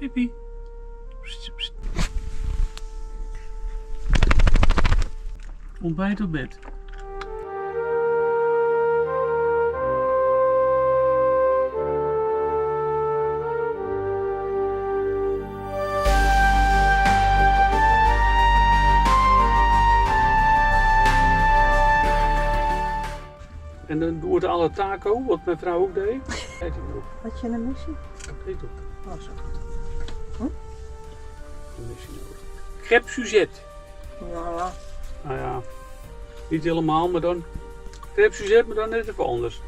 Pipi. Ontbijt op bed. En dan wordt alle taco, wat mijn vrouw ook deed. Kijk erop. Had je een missie? Kijk op. Oh, zo. Een missie nodig. Crêpe Suzette. Ja. Nou ja, niet helemaal, maar dan crêpe Suzette, maar dan net even anders.